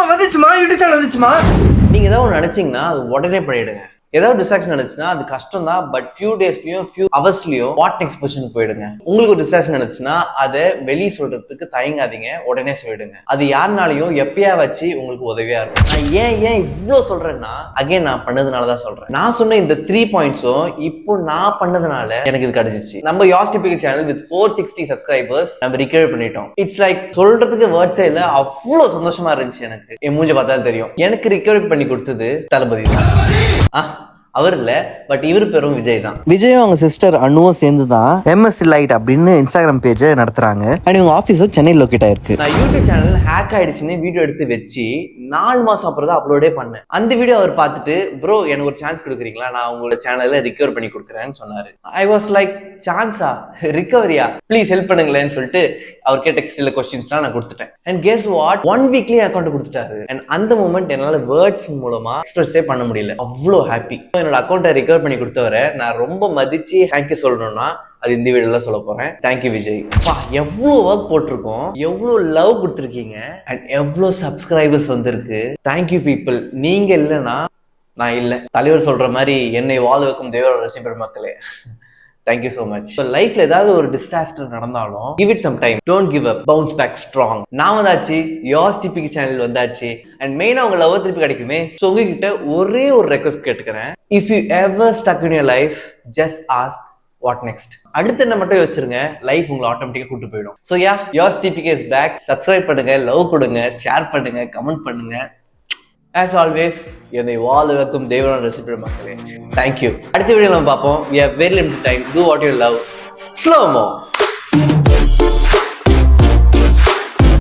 வந்துச்சுமா, YouTube channel வந்துச்சுமா. நீங்க ஏதாவது ஒன்று நினைச்சீங்கன்னா அது உடனே பண்ணிடுங்க. ஏதாவது டிஸ்ட்ராக்ஷன் நினைச்சுன்னா அது கஷ்டம் தான், பட் ஃபியூ டேஸ்லயும் ஃபியூ ஹவர்ஸ்லயும் வாட் நெக்ஸ்ட் பொசிஷனுக்கு போயிடுங்க. உங்களுக்கு ஒரு டிஸ்ட்ராக்ஷன் நினைச்சுன்னா அதை வெளியே சொல்றதுக்கு தயங்காதீங்க, உடனே சொல்லிடுங்க. அது யாருனாலையும் எப்பயா வச்சு உங்களுக்கு உதவியா இருக்கும். நான் ஏன் இவ்வளவு சொல்றேன்னா, அகைன் நான் பண்ணதுனாலதான் சொல்றேன். நான் சொன்ன இந்த 3 பாயிண்ட்ஸும் இப்போ நான் பண்ணதுனால எனக்கு இது கிடைச்சிச்சு. நம்ம யோஸ் டிபிக்கல் சேனல் வித் 460 சப்ஸ்கிரைபர்ஸ் நம்ம ரிகவர் பண்ணிட்டோம். இட்ஸ் லைக் சொல்றதுக்கு வேர்ட்ஸே இல்ல, அவ்வளவு சந்தோஷமா இருந்துச்சு. எனக்கு என் மூஞ்ச பார்த்தாலும் தெரியும். எனக்கு ரிகவர் பண்ணி கொடுத்தது தளபதி தான். அவர் இல்ல, பட் இவர் பேரும் விஜய் தான். விஜயும் அவங்க சிஸ்டர் அண்ணுவும் சேர்ந்து தான் எம்எஸ் லைட் அப்படின்னு இன்ஸ்டாகிராம் பேஜ் நடத்துறாங்க. அண்ட் இவங்க ஆஃபீஸும் சென்னை லொக்கேட் ஆயிருக்கு. நான் யூடியூப் சேனல் ஹேக் ஆயிடுச்சுன்னு வீடியோ எடுத்து வச்சு 4 மாசம் அப்புறம் தான் அப்லோடே பண்ணேன். அந்த வீடியோ அவர் பார்த்துட்டு, ப்ரோ எனக்கு ஒரு சான்ஸ் கொடுக்குறீங்களா, நான் உங்களோட சேனல்ல ரிகவர் பண்ணி கொடுக்குறேன்னு சொன்னாரு. ஐ வாஸ் லைக், சான்ஸா, ரிகவரியா, ப்ளீஸ் ஹெல்ப் பண்ணுங்களேன்னு சொல்லிட்டு அவர் கேட்ட சில கொஸ்டின்ஸ்லாம் நான் கொடுத்துட்டேன். அண்ட் கெஸ் வாட், 1 வீக்லயே அக்கௌண்ட் கொடுத்துட்டாரு. அண்ட் அந்த மூமெண்ட் என்னால வேர்ட்ஸ் மூலமா எக்ஸ்பிரஸே பண்ண முடியல. அவ்வளோ ஹாப்பி. என்னோட அக்கௌண்ட்டை ரிகவர் பண்ணி கொடுத்தவரை நான் ரொம்ப மதிச்சு தேங்க்யூ சொல்லணும்னா அது இந்த வீடியோல சொல்ல போறேன். தேங்க்யூ விஜய். எவ்வளவு ஒர்க் போட்டிருக்கோம், எவ்வளவு லவ் கொடுத்துருக்கீங்க, அண்ட் எவ்வளவு சப்ஸ்கிரைபர்ஸ் வந்திருக்கு. Thank you people. நீங்க இல்லைன்னா நான் இல்லை. தலைவர் சொல்ற மாதிரி என்னை வாழ வைக்கும் தேவரோட ரசிகர் மக்களே, தேங்க்யூ சோ மச். லைஃப்ல ஏதாவது ஒரு டிசாஸ்டர் நடந்தாலும் give it some time, don't give up, bounce back strong. நான் வந்தாச்சு, யோஸ் டிபிக்கு சேனல் வந்தாச்சு. அண்ட் மெயினா உங்க லவ் திருப்பி கிடைக்குமே. ஸோ உங்ககிட்ட ஒரே ஒரு ரெக்வஸ்ட் கேட்டுக்கிறேன். If you ever stuck in your life, just ask what next. அடுத்து என்ன மட்டும் யோசிச்சிருங்க, லைஃப் உங்களை ஆட்டோமேட்டிக்கா கூட்டு போயிடும். ஸோ யா, யோஸ் டிபிகே இஸ் பேக். சப்ஸ்கிரைப் பண்ணுங்க, லவ் கொடுங்க, ஷேர் பண்ணுங்க, கமெண்ட் பண்ணுங்க. As always, என்னை வாழ வைக்கும் தேவரோட ரசிகர் மக்களே, தேங்க்யூ. அடுத்த வீடியோ நம்ம பார்ப்போம். We have very limited time. Do what you love. Slow mo.